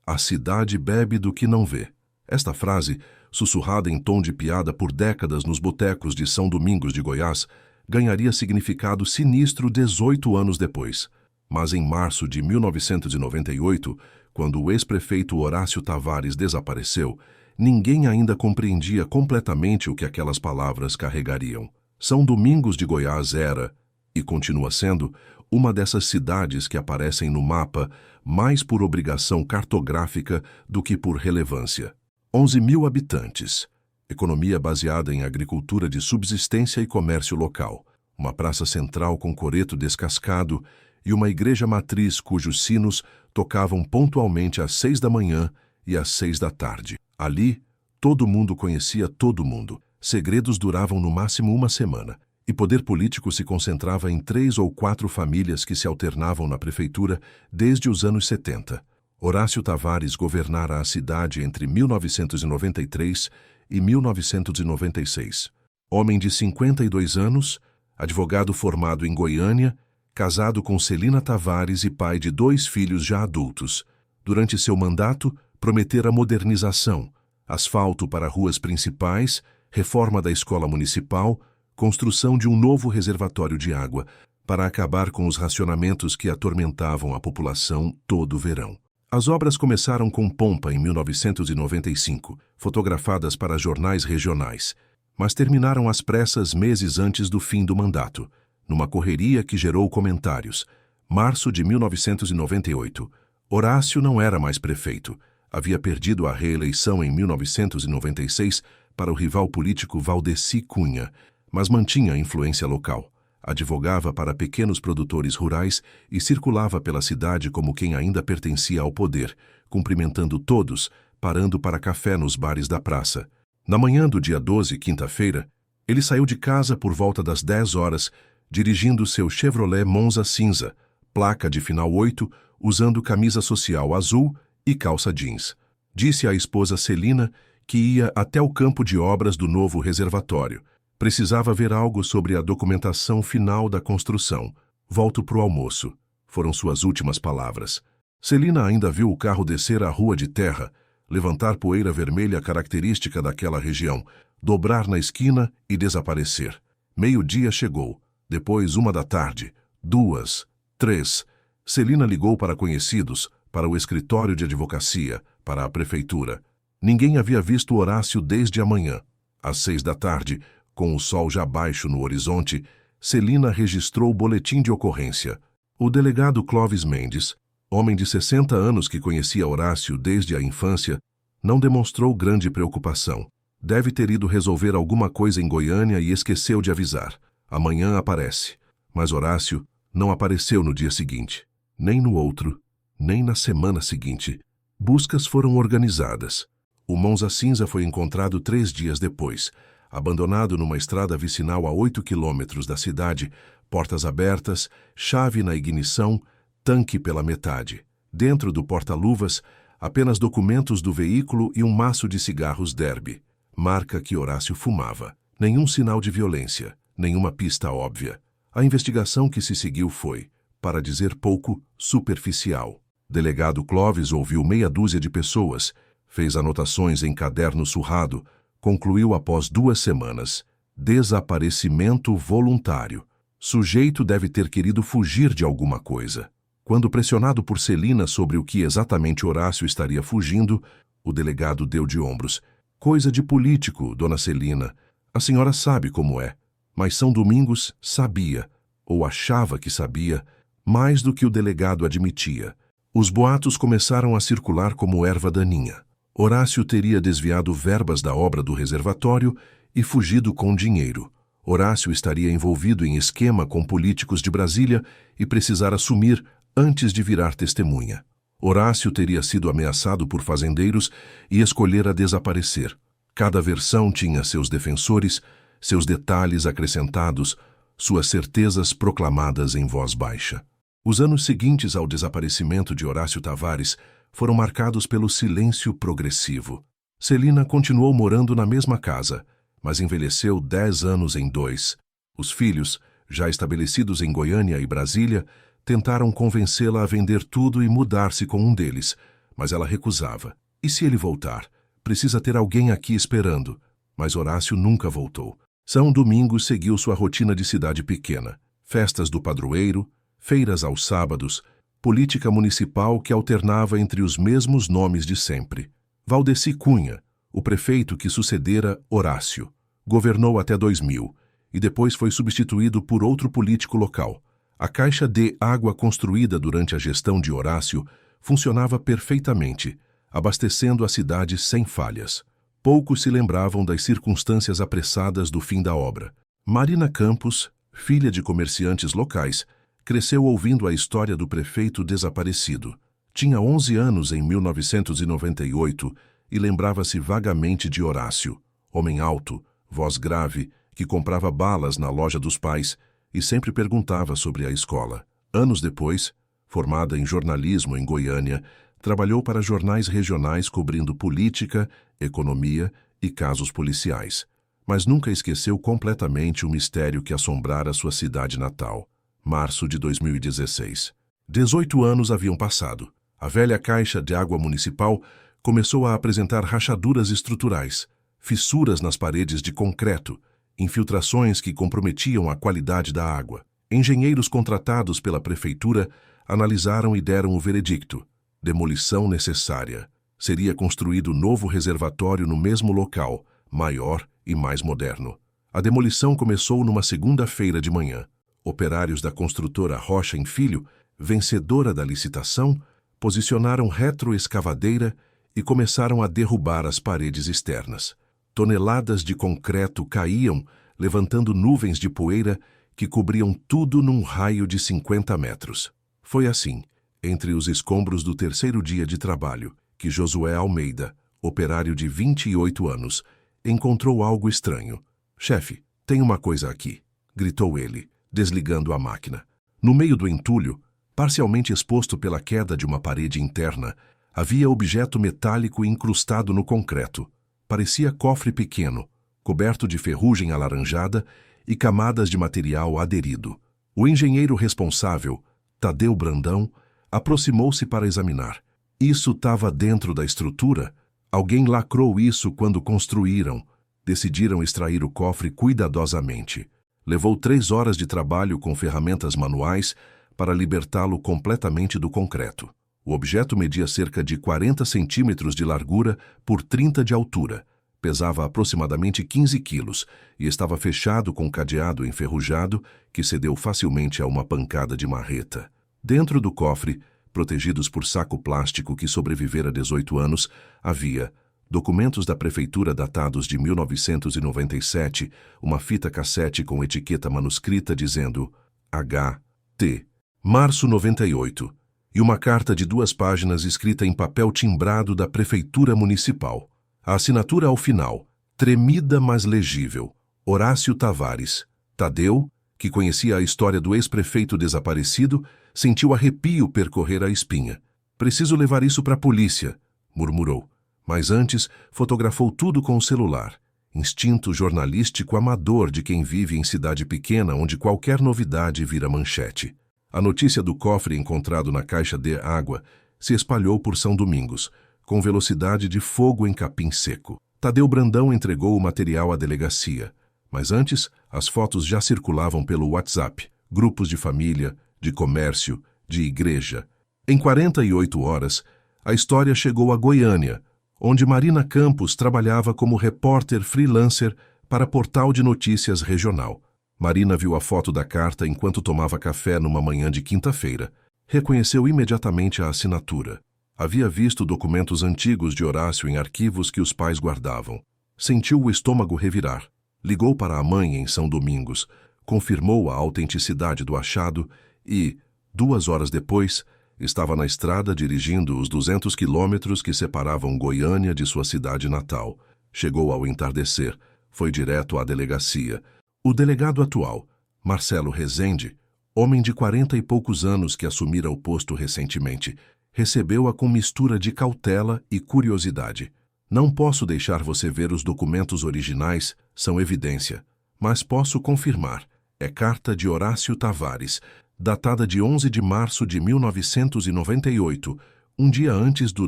A cidade bebe do que não vê. Esta frase, sussurrada em tom de piada por décadas nos botecos de São Domingos de Goiás, ganharia significado sinistro 18 anos depois. Mas em março de 1998, quando o ex-prefeito Horácio Tavares desapareceu, ninguém ainda compreendia completamente o que aquelas palavras carregariam. São Domingos de Goiás era, e continua sendo, uma dessas cidades que aparecem no mapa mais por obrigação cartográfica do que por relevância. 11.000 habitantes, economia baseada em agricultura de subsistência e comércio local, uma praça central com coreto descascado e uma igreja matriz cujos sinos tocavam pontualmente às 6 da manhã e às 6 da tarde. Ali, todo mundo conhecia todo mundo. Segredos duravam no máximo uma semana, e poder político se concentrava em 3 ou 4 famílias que se alternavam na prefeitura desde os anos 70. Horácio Tavares governara a cidade entre 1993 e 1996. Homem de 52 anos, advogado formado em Goiânia, casado com Celina Tavares e pai de 2 filhos já adultos. Durante seu mandato, prometera modernização, asfalto para ruas principais, reforma da escola municipal, construção de um novo reservatório de água, para acabar com os racionamentos que atormentavam a população todo o verão. As obras começaram com pompa em 1995, fotografadas para jornais regionais, mas terminaram às pressas meses antes do fim do mandato, numa correria que gerou comentários. Março de 1998. Horácio não era mais prefeito. Havia perdido a reeleição em 1996 para o rival político Valdeci Cunha, mas mantinha a influência local. Advogava para pequenos produtores rurais e circulava pela cidade como quem ainda pertencia ao poder, cumprimentando todos, parando para café nos bares da praça. Na manhã do dia 12, quinta-feira, ele saiu de casa por volta das 10 horas, dirigindo seu Chevrolet Monza cinza, placa de final 8, usando camisa social azul e calça jeans. Disse à esposa Celina que ia até o campo de obras do novo reservatório. Precisava ver algo sobre a documentação final da construção. Volto pro almoço, foram suas últimas palavras. Celina ainda viu o carro descer a rua de terra, levantar poeira vermelha característica daquela região, dobrar na esquina e desaparecer. Meio-dia chegou, depois 1 da tarde, 2, 3. Celina ligou para conhecidos, para o escritório de advocacia, para a prefeitura. Ninguém havia visto Horácio desde a manhã. Às 6 da tarde, com o sol já baixo no horizonte, Celina registrou o boletim de ocorrência. O delegado Clóvis Mendes, homem de 60 anos que conhecia Horácio desde a infância, não demonstrou grande preocupação. Deve ter ido resolver alguma coisa em Goiânia e esqueceu de avisar. Amanhã aparece. Mas Horácio não apareceu no dia seguinte, nem no outro, nem na semana seguinte. Buscas foram organizadas. O Monza cinza foi encontrado 3 dias depois, abandonado numa estrada vicinal a 8 quilômetros da cidade, portas abertas, chave na ignição, tanque pela metade. Dentro do porta-luvas, apenas documentos do veículo e um maço de cigarros Derby, marca que Horácio fumava. Nenhum sinal de violência, nenhuma pista óbvia. A investigação que se seguiu foi, para dizer pouco, superficial. Delegado Clóvis ouviu meia dúzia de pessoas, fez anotações em caderno surrado, concluiu após 2 semanas. Desaparecimento voluntário. Sujeito deve ter querido fugir de alguma coisa. Quando pressionado por Celina sobre o que exatamente Horácio estaria fugindo, o delegado deu de ombros. Coisa de político, dona Celina. A senhora sabe como é. Mas São Domingos sabia, ou achava que sabia, mais do que o delegado admitia. Os boatos começaram a circular como erva daninha. Horácio teria desviado verbas da obra do reservatório e fugido com dinheiro. Horácio estaria envolvido em esquema com políticos de Brasília e precisara sumir antes de virar testemunha. Horácio teria sido ameaçado por fazendeiros e escolhera desaparecer. Cada versão tinha seus defensores, seus detalhes acrescentados, suas certezas proclamadas em voz baixa. Os anos seguintes ao desaparecimento de Horácio Tavares foram marcados pelo silêncio progressivo. Celina continuou morando na mesma casa, mas envelheceu 10 anos em 2. Os filhos, já estabelecidos em Goiânia e Brasília, tentaram convencê-la a vender tudo e mudar-se com um deles, mas ela recusava. E se ele voltar? Precisa ter alguém aqui esperando. Mas Horácio nunca voltou. São Domingos seguiu sua rotina de cidade pequena. Festas do padroeiro, feiras aos sábados, política municipal que alternava entre os mesmos nomes de sempre. Valdeci Cunha, o prefeito que sucedera Horácio, governou até 2000 e depois foi substituído por outro político local. A caixa de água construída durante a gestão de Horácio funcionava perfeitamente, abastecendo a cidade sem falhas. Poucos se lembravam das circunstâncias apressadas do fim da obra. Marina Campos, filha de comerciantes locais, cresceu ouvindo a história do prefeito desaparecido. Tinha 11 anos em 1998 e lembrava-se vagamente de Horácio, homem alto, voz grave, que comprava balas na loja dos pais e sempre perguntava sobre a escola. Anos depois, formada em jornalismo em Goiânia, trabalhou para jornais regionais cobrindo política, economia e casos policiais. Mas nunca esqueceu completamente o mistério que assombrara sua cidade natal. Março de 2016. 18 anos haviam passado. A velha caixa de água municipal começou a apresentar rachaduras estruturais, fissuras nas paredes de concreto, infiltrações que comprometiam a qualidade da água. Engenheiros contratados pela prefeitura analisaram e deram o veredicto: demolição necessária. Seria construído novo reservatório no mesmo local, maior e mais moderno. A demolição começou numa segunda-feira de manhã. Operários da construtora Rocha & Filho, vencedora da licitação, posicionaram retroescavadeira e começaram a derrubar as paredes externas. Toneladas de concreto caíam, levantando nuvens de poeira que cobriam tudo num raio de 50 metros. Foi assim, entre os escombros do terceiro dia de trabalho, que Josué Almeida, operário de 28 anos, encontrou algo estranho. «Chefe, tem uma coisa aqui», gritou ele, desligando a máquina. No meio do entulho, parcialmente exposto pela queda de uma parede interna, havia objeto metálico incrustado no concreto. Parecia cofre pequeno, coberto de ferrugem alaranjada e camadas de material aderido. O engenheiro responsável, Tadeu Brandão, aproximou-se para examinar. Isso estava dentro da estrutura? Alguém lacrou isso quando construíram. Decidiram extrair o cofre cuidadosamente. Levou 3 horas de trabalho com ferramentas manuais para libertá-lo completamente do concreto. O objeto media cerca de 40 centímetros de largura por 30 de altura, pesava aproximadamente 15 quilos e estava fechado com cadeado enferrujado que cedeu facilmente a uma pancada de marreta. Dentro do cofre, protegidos por saco plástico que sobrevivera 18 anos, havia documentos da prefeitura datados de 1997, uma fita cassete com etiqueta manuscrita dizendo H.T. Março 98, e uma carta de 2 páginas escrita em papel timbrado da prefeitura municipal. A assinatura ao final, tremida mas legível: Horácio Tavares. Tadeu, que conhecia a história do ex-prefeito desaparecido, sentiu arrepio percorrer a espinha. «Preciso levar isso para a polícia», murmurou. Mas antes, fotografou tudo com o celular. Instinto jornalístico amador de quem vive em cidade pequena onde qualquer novidade vira manchete. A notícia do cofre encontrado na caixa de água se espalhou por São Domingos, com velocidade de fogo em capim seco. Tadeu Brandão entregou o material à delegacia. Mas antes, as fotos já circulavam pelo WhatsApp, grupos de família, de comércio, de igreja. Em 48 horas, a história chegou a Goiânia, onde Marina Campos trabalhava como repórter freelancer para portal de notícias regional. Marina viu a foto da carta enquanto tomava café numa manhã de quinta-feira. Reconheceu imediatamente a assinatura. Havia visto documentos antigos de Horácio em arquivos que os pais guardavam. Sentiu o estômago revirar. Ligou para a mãe em São Domingos, confirmou a autenticidade do achado e, 2 horas depois, estava na estrada dirigindo os 200 quilômetros que separavam Goiânia de sua cidade natal. Chegou ao entardecer, foi direto à delegacia. O delegado atual, Marcelo Rezende, homem de 40 e poucos anos que assumira o posto recentemente, recebeu-a com mistura de cautela e curiosidade. «Não posso deixar você ver os documentos originais, são evidência, mas posso confirmar. É carta de Horácio Tavares, datada de 11 de março de 1998, Um dia antes do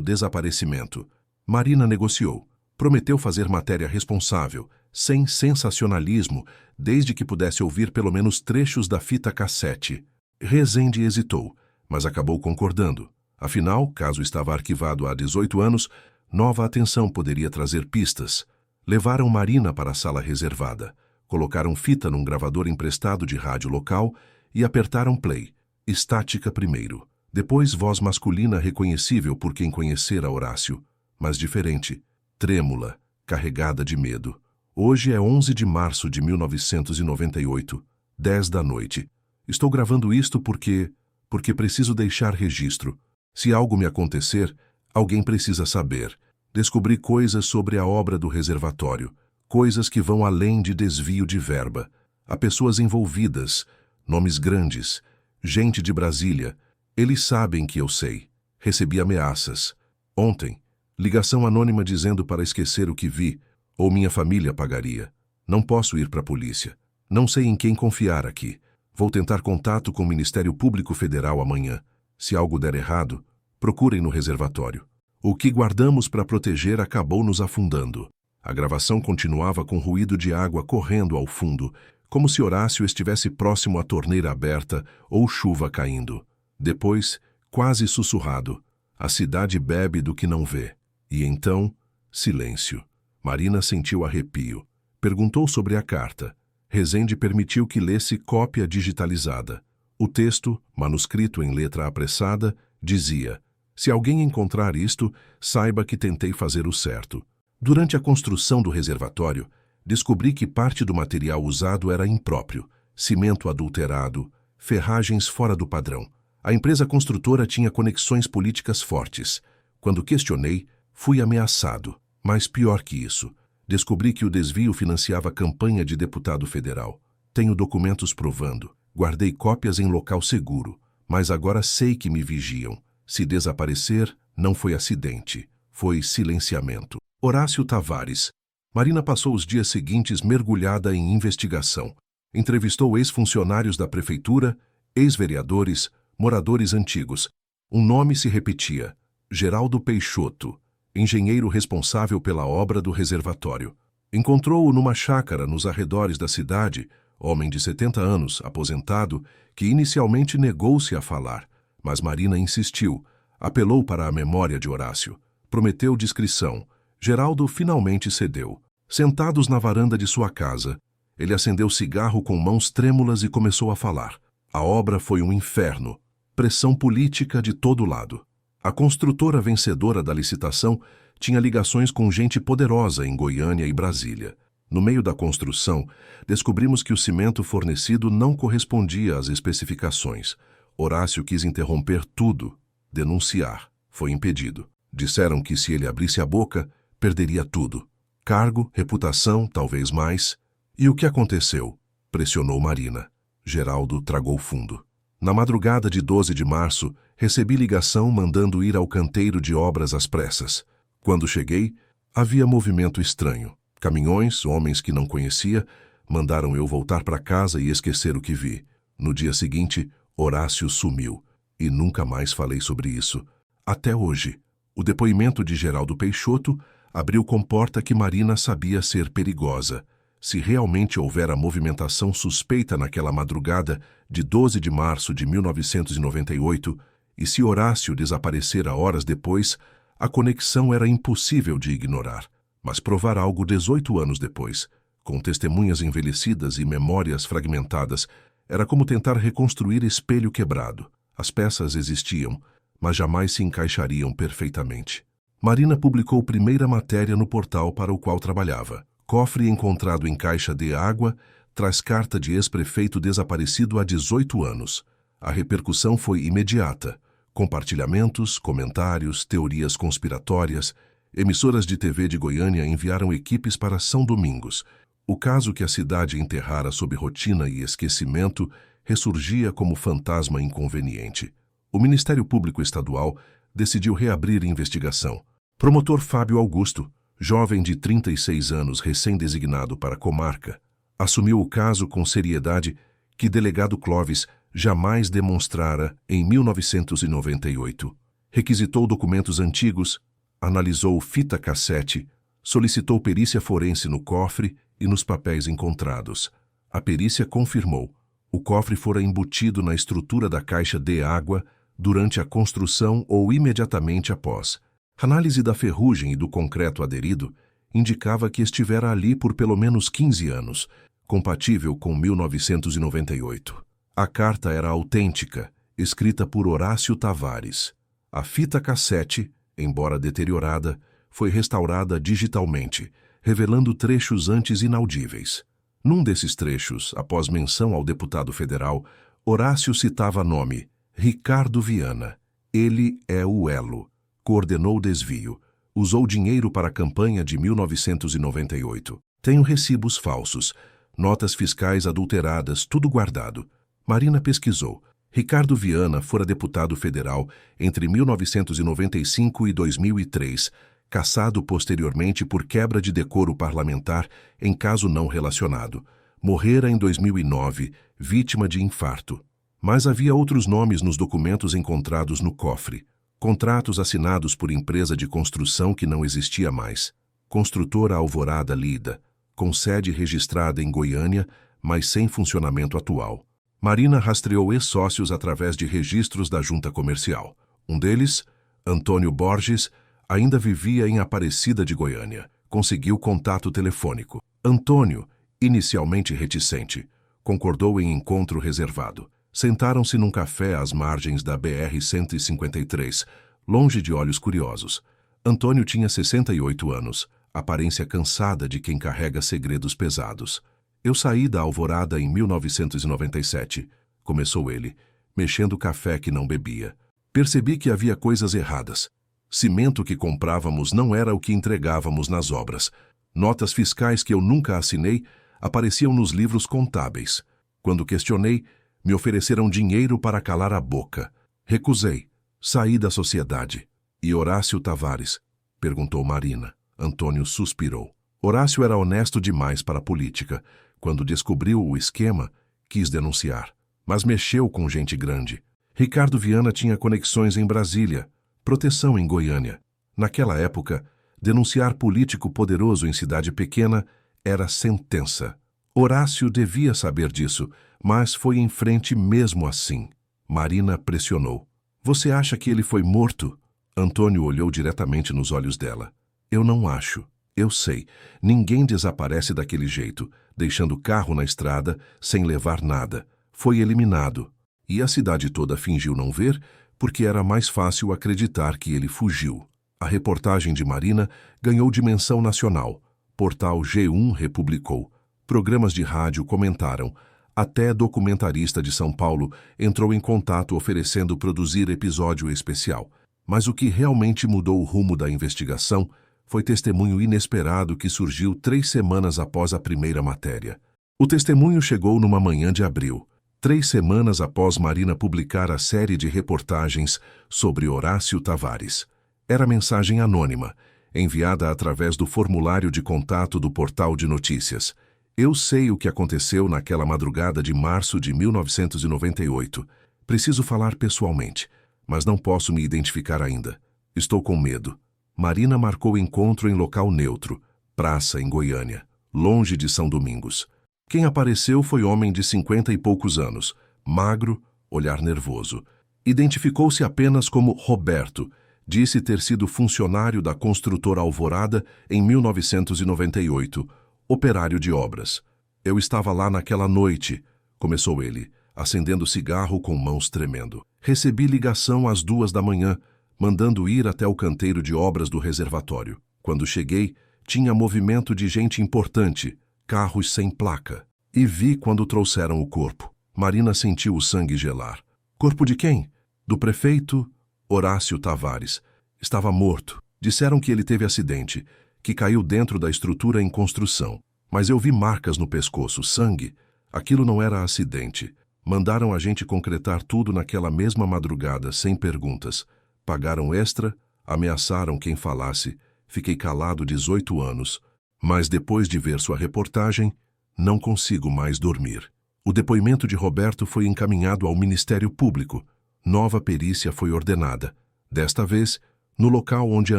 desaparecimento, Marina negociou. Prometeu fazer matéria responsável, sem sensacionalismo, desde que pudesse ouvir pelo menos trechos da fita cassete. Rezende hesitou, mas acabou concordando. Afinal, caso estava arquivado há 18 anos, nova atenção poderia trazer pistas. Levaram Marina para a sala reservada, colocaram fita num gravador emprestado de rádio local e apertaram play. Estática primeiro. Depois voz masculina reconhecível por quem conhecera Horácio, mas diferente, trêmula, carregada de medo. Hoje é 11 de março de 1998, 10 da noite. Estou gravando isto porque preciso deixar registro. Se algo me acontecer, alguém precisa saber. Descobri coisas sobre a obra do reservatório, coisas que vão além de desvio de verba. Há pessoas envolvidas, nomes grandes, gente de Brasília. Eles sabem que eu sei. Recebi ameaças. Ontem, ligação anônima dizendo para esquecer o que vi, ou minha família pagaria. Não posso ir para a polícia. Não sei em quem confiar aqui. Vou tentar contato com o Ministério Público Federal amanhã. Se algo der errado, procurem no reservatório. O que guardamos para proteger acabou nos afundando. A gravação continuava com ruído de água correndo ao fundo, como se Horácio estivesse próximo à torneira aberta ou chuva caindo. Depois, quase sussurrado, a cidade bebe do que não vê. E então, silêncio. Marina sentiu arrepio. Perguntou sobre a carta. Rezende permitiu que lesse cópia digitalizada. O texto, manuscrito em letra apressada, dizia: se alguém encontrar isto, saiba que tentei fazer o certo. Durante a construção do reservatório, descobri que parte do material usado era impróprio, cimento adulterado, ferragens fora do padrão. A empresa construtora tinha conexões políticas fortes. Quando questionei, fui ameaçado. Mas pior que isso, descobri que o desvio financiava campanha de deputado federal. Tenho documentos provando. Guardei cópias em local seguro, mas agora sei que me vigiam. Se desaparecer, não foi acidente, foi silenciamento. Horácio Tavares. Marina passou os dias seguintes mergulhada em investigação. Entrevistou ex-funcionários da prefeitura, ex-vereadores, moradores antigos. Um nome se repetia: Geraldo Peixoto, engenheiro responsável pela obra do reservatório. Encontrou-o numa chácara nos arredores da cidade, homem de 70 anos, aposentado, que inicialmente negou-se a falar, mas Marina insistiu, apelou para a memória de Horácio, prometeu discrição. Geraldo finalmente cedeu. Sentados na varanda de sua casa, ele acendeu cigarro com mãos trêmulas e começou a falar. A obra foi um inferno. Pressão política de todo lado. A construtora vencedora da licitação tinha ligações com gente poderosa em Goiânia e Brasília. No meio da construção, descobrimos que o cimento fornecido não correspondia às especificações. Horácio quis interromper tudo, denunciar. Foi impedido. Disseram que se ele abrisse a boca, perderia tudo. Cargo, reputação, talvez mais. E o que aconteceu? Pressionou Marina. Geraldo tragou fundo. Na madrugada de 12 de março, recebi ligação mandando ir ao canteiro de obras às pressas. Quando cheguei, havia movimento estranho. Caminhões, homens que não conhecia, mandaram eu voltar para casa e esquecer o que vi. No dia seguinte, Horácio sumiu. E nunca mais falei sobre isso. Até hoje. O depoimento de Geraldo Peixoto abriu comporta que Marina sabia ser perigosa. Se realmente houvera movimentação suspeita naquela madrugada de 12 de março de 1998, e se Horácio desaparecera horas depois, a conexão era impossível de ignorar. Mas provar algo 18 anos depois, com testemunhas envelhecidas e memórias fragmentadas, era como tentar reconstruir espelho quebrado. As peças existiam, mas jamais se encaixariam perfeitamente. Marina publicou primeira matéria no portal para o qual trabalhava. Cofre encontrado em caixa de água traz carta de ex-prefeito desaparecido há 18 anos. A repercussão foi imediata. Compartilhamentos, comentários, teorias conspiratórias. Emissoras de TV de Goiânia enviaram equipes para São Domingos. O caso que a cidade enterrara sob rotina e esquecimento ressurgia como fantasma inconveniente. O Ministério Público Estadual decidiu reabrir investigação. Promotor Fábio Augusto, jovem de 36 anos recém-designado para a comarca, assumiu o caso com seriedade que delegado Clóvis jamais demonstrara em 1998. Requisitou documentos antigos, analisou fita cassete, solicitou perícia forense no cofre e nos papéis encontrados. A perícia confirmou: o cofre fora embutido na estrutura da caixa de água durante a construção ou imediatamente após. A análise da ferrugem e do concreto aderido indicava que estivera ali por pelo menos 15 anos, compatível com 1998. A carta era autêntica, escrita por Horácio Tavares. A fita cassete, embora deteriorada, foi restaurada digitalmente, revelando trechos antes inaudíveis. Num desses trechos, após menção ao deputado federal, Horácio citava nome: Ricardo Viana. Ele é o elo. Coordenou o desvio. Usou dinheiro para a campanha de 1998. Tenho recibos falsos, notas fiscais adulteradas, tudo guardado. Marina pesquisou. Ricardo Viana fora deputado federal entre 1995 e 2003, cassado posteriormente por quebra de decoro parlamentar em caso não relacionado. Morrera em 2009, vítima de infarto. Mas havia outros nomes nos documentos encontrados no cofre. Contratos assinados por empresa de construção que não existia mais. Construtora Alvorada Lida, com sede registrada em Goiânia, mas sem funcionamento atual. Marina rastreou ex-sócios através de registros da junta comercial. Um deles, Antônio Borges, ainda vivia em Aparecida de Goiânia. Conseguiu contato telefônico. Antônio, inicialmente reticente, concordou em encontro reservado. Sentaram-se num café às margens da BR-153, longe de olhos curiosos. Antônio tinha 68 anos, aparência cansada de quem carrega segredos pesados. Eu saí da Alvorada em 1997, começou ele, mexendo o café que não bebia. Percebi que havia coisas erradas. Cimento que comprávamos não era o que entregávamos nas obras. Notas fiscais que eu nunca assinei apareciam nos livros contábeis. Quando questionei, me ofereceram dinheiro para calar a boca. Recusei. Saí da sociedade. E Horácio Tavares? Perguntou Marina. Antônio suspirou. Horácio era honesto demais para a política. Quando descobriu o esquema, quis denunciar. Mas mexeu com gente grande. Ricardo Viana tinha conexões em Brasília, proteção em Goiânia. Naquela época, denunciar político poderoso em cidade pequena era sentença. Horácio devia saber disso, mas foi em frente mesmo assim. Marina pressionou. Você acha que ele foi morto? Antônio olhou diretamente nos olhos dela. Eu não acho. Eu sei. Ninguém desaparece daquele jeito, deixando o carro na estrada, sem levar nada. Foi eliminado. E a cidade toda fingiu não ver, porque era mais fácil acreditar que ele fugiu. A reportagem de Marina ganhou dimensão nacional. Portal G1 republicou. Programas de rádio comentaram. Até documentarista de São Paulo entrou em contato oferecendo produzir episódio especial. Mas o que realmente mudou o rumo da investigação foi testemunho inesperado que surgiu 3 semanas após a primeira matéria. O testemunho chegou numa manhã de abril, 3 semanas após Marina publicar a série de reportagens sobre Horácio Tavares. Era mensagem anônima, enviada através do formulário de contato do portal de notícias. Eu sei o que aconteceu naquela madrugada de março de 1998. Preciso falar pessoalmente, mas não posso me identificar ainda. Estou com medo. Marina marcou encontro em local neutro, praça em Goiânia, longe de São Domingos. Quem apareceu foi homem de 50 e poucos anos, magro, olhar nervoso. Identificou-se apenas como Roberto. Disse ter sido funcionário da construtora Alvorada em 1998, operário de obras. Eu estava lá naquela noite, começou ele, acendendo cigarro com mãos tremendo. Recebi ligação às 2 da manhã, mandando ir até o canteiro de obras do reservatório. Quando cheguei, tinha movimento de gente importante, carros sem placa. E vi quando trouxeram o corpo. Marina sentiu o sangue gelar. Corpo de quem? Do prefeito Horácio Tavares. Estava morto. Disseram que ele teve acidente, que caiu dentro da estrutura em construção. Mas eu vi marcas no pescoço, sangue. Aquilo não era acidente. Mandaram a gente concretar tudo naquela mesma madrugada, sem perguntas. Pagaram extra, ameaçaram quem falasse. Fiquei calado 18 anos. Mas depois de ver sua reportagem, não consigo mais dormir. O depoimento de Roberto foi encaminhado ao Ministério Público. Nova perícia foi ordenada. Desta vez, no local onde a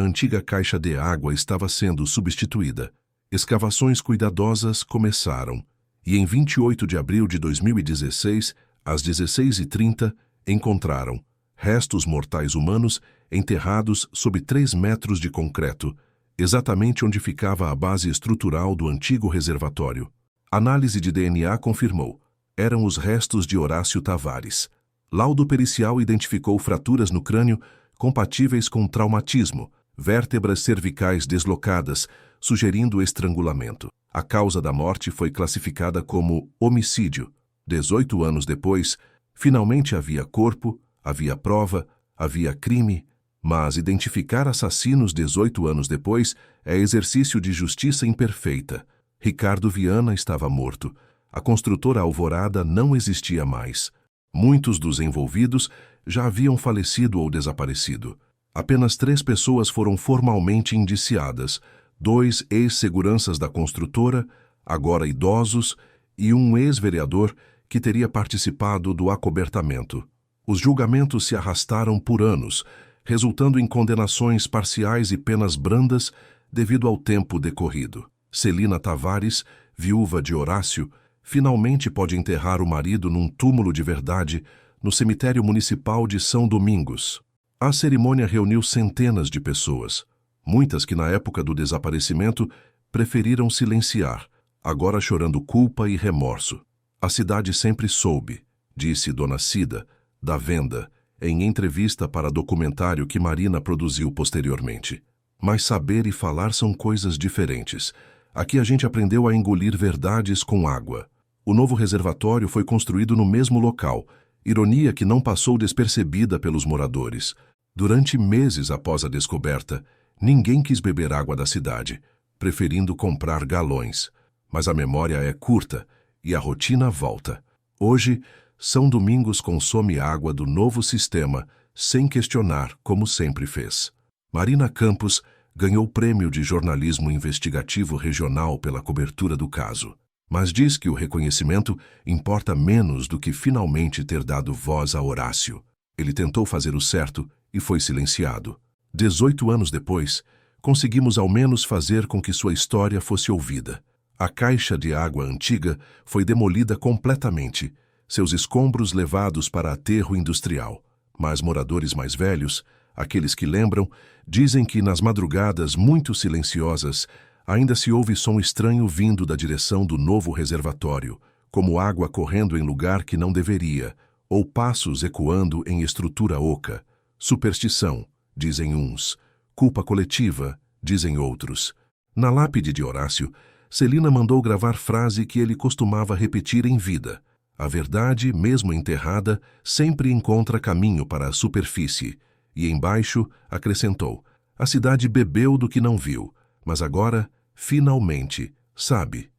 antiga caixa de água estava sendo substituída. Escavações cuidadosas começaram, e em 28 de abril de 2016, às 16h30, encontraram restos mortais humanos enterrados sob 3 metros de concreto, exatamente onde ficava a base estrutural do antigo reservatório. Análise de DNA confirmou: eram os restos de Horácio Tavares. Laudo pericial identificou fraturas no crânio compatíveis com traumatismo, vértebras cervicais deslocadas, sugerindo estrangulamento. A causa da morte foi classificada como homicídio. 18 anos depois, finalmente havia corpo, havia prova, havia crime, mas identificar assassinos 18 anos depois é exercício de justiça imperfeita. Ricardo Viana estava morto. A construtora Alvorada não existia mais. Muitos dos envolvidos já haviam falecido ou desaparecido. Apenas 3 pessoas foram formalmente indiciadas: 2 ex-seguranças da construtora, agora idosos, e um ex-vereador que teria participado do acobertamento. Os julgamentos se arrastaram por anos, resultando em condenações parciais e penas brandas devido ao tempo decorrido. Celina Tavares, viúva de Horácio, finalmente pode enterrar o marido num túmulo de verdade no cemitério municipal de São Domingos. A cerimônia reuniu centenas de pessoas, muitas que na época do desaparecimento preferiram silenciar, agora chorando culpa e remorso. A cidade sempre soube, disse Dona Cida, da Venda, em entrevista para documentário que Marina produziu posteriormente. Mas saber e falar são coisas diferentes. Aqui a gente aprendeu a engolir verdades com água. O novo reservatório foi construído no mesmo local, ironia que não passou despercebida pelos moradores. Durante meses após a descoberta, ninguém quis beber água da cidade, preferindo comprar galões. Mas a memória é curta e a rotina volta. Hoje, São Domingos consome água do novo sistema sem questionar, como sempre fez. Marina Campos ganhou o prêmio de jornalismo investigativo regional pela cobertura do caso, mas diz que o reconhecimento importa menos do que finalmente ter dado voz a Horácio. Ele tentou fazer o certo e foi silenciado. 18 anos depois, conseguimos ao menos fazer com que sua história fosse ouvida. A caixa de água antiga foi demolida completamente, seus escombros levados para aterro industrial. Mas moradores mais velhos, aqueles que lembram, dizem que nas madrugadas muito silenciosas ainda se ouve som estranho vindo da direção do novo reservatório, como água correndo em lugar que não deveria, ou passos ecoando em estrutura oca. Superstição, dizem uns. Culpa coletiva, dizem outros. Na lápide de Horácio, Celina mandou gravar frase que ele costumava repetir em vida: a verdade, mesmo enterrada, sempre encontra caminho para a superfície. E embaixo, acrescentou: a cidade bebeu do que não viu, mas agora, finalmente, sabe.